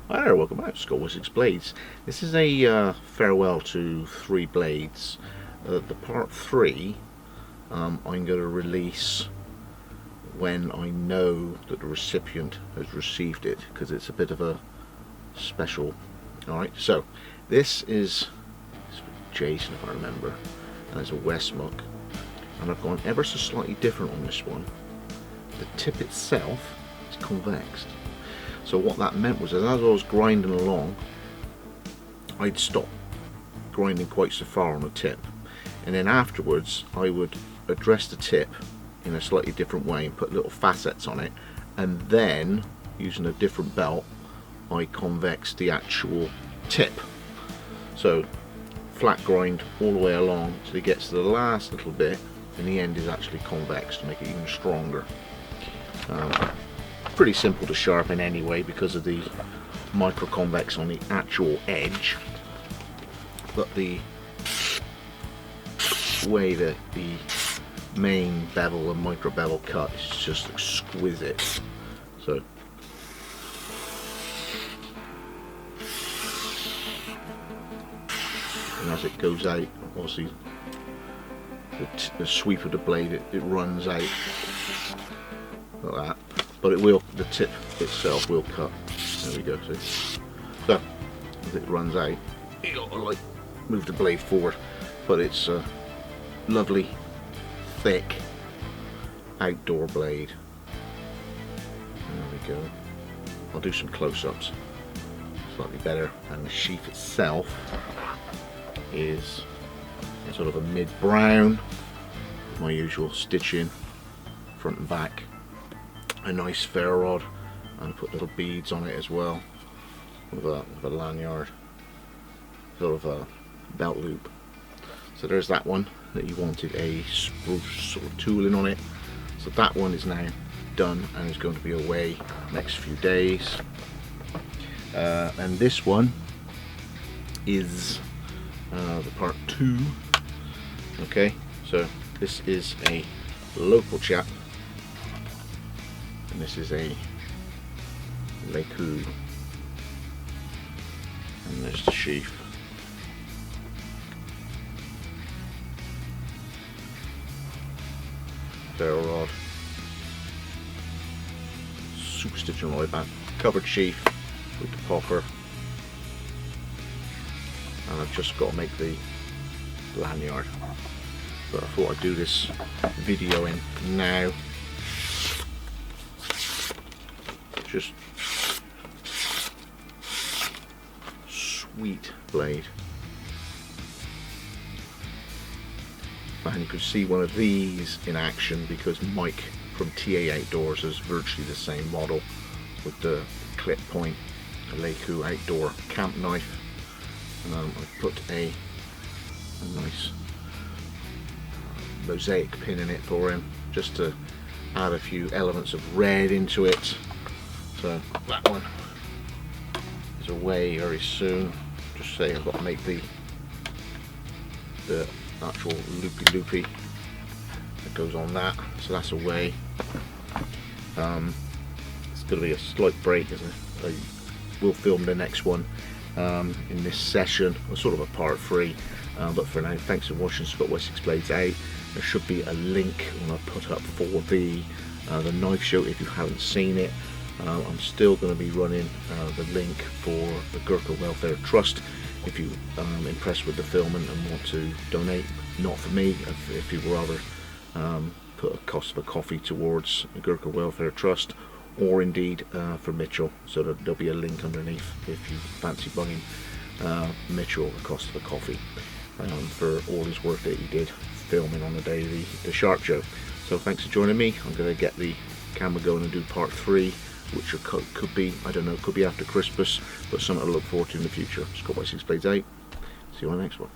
Hi there, welcome back to Wessex Blades. This is a farewell to 3 blades. The part 3 I'm going to release when I know that the recipient has received it, because it's a bit of a special. Alright, so this is Jason, if I remember, and it's a Westmuck, and I've gone ever so slightly different on this one. The tip itself is convexed. So what that meant was that as I was grinding along, I'd stop grinding quite so far on the tip, and then afterwards I would address the tip in a slightly different way and put little facets on it, and then using a different belt I convex the actual tip. So flat grind all the way along till it gets to the last little bit, and the end is actually convex to make it even stronger. Pretty simple to sharpen anyway because of the micro convex on the actual edge, but the way that the main bevel and micro bevel cut is just exquisite. So and as it goes out, obviously the sweep of the blade, it runs out like that. But it will, the tip itself will cut. There we go, see? So, as it runs out, you gotta like move the blade forward. But it's a lovely, thick, outdoor blade. There we go. I'll do some close-ups, slightly better. And the sheath itself is sort of a mid-brown, my usual stitching, front and back. A nice ferro rod, and put little beads on it as well, with a lanyard, sort of a belt loop. So there's that one that you wanted a spruce sort of tooling on it. So that one is now done and is going to be away next few days. And this one is the part 2. Okay, so this is a local chap. And this is a Leuku, and there's the sheath. Ferro rod, super stitching all the way back, covered sheath with the popper, and I've just got to make the lanyard. But I thought I'd do this video in now. Just sweet blade, and you can see one of these in action because Mike from TA Outdoors has virtually the same model with the clip point, a Leuku outdoor camp knife, and I put a nice mosaic pin in it for him just to add a few elements of red into it. So that one is away very soon. Just saying, I've got to make the actual loopy that goes on that. So that's away. It's going to be a slight break, isn't it? I will film the next one in this session, or sort of a part 3. But for now, thanks for watching. Scott Wessex Blades out. There should be a link when I put up for the knife show if you haven't seen it. I'm still going to be running the link for the Gurkha Welfare Trust if you're impressed with the filming and want to donate. Not for me, if you would rather put a cost of a coffee towards the Gurkha Welfare Trust, or indeed for Mitchell. So that there'll be a link underneath if you fancy buying Mitchell the cost of a coffee for all his work that he did filming on the day of the sharp show. So thanks for joining me. I'm going to get the camera going and do part 3, which could be, I don't know, could be after Christmas, but something to look forward to in the future. Scott Wessex Blades out. See you on the next one.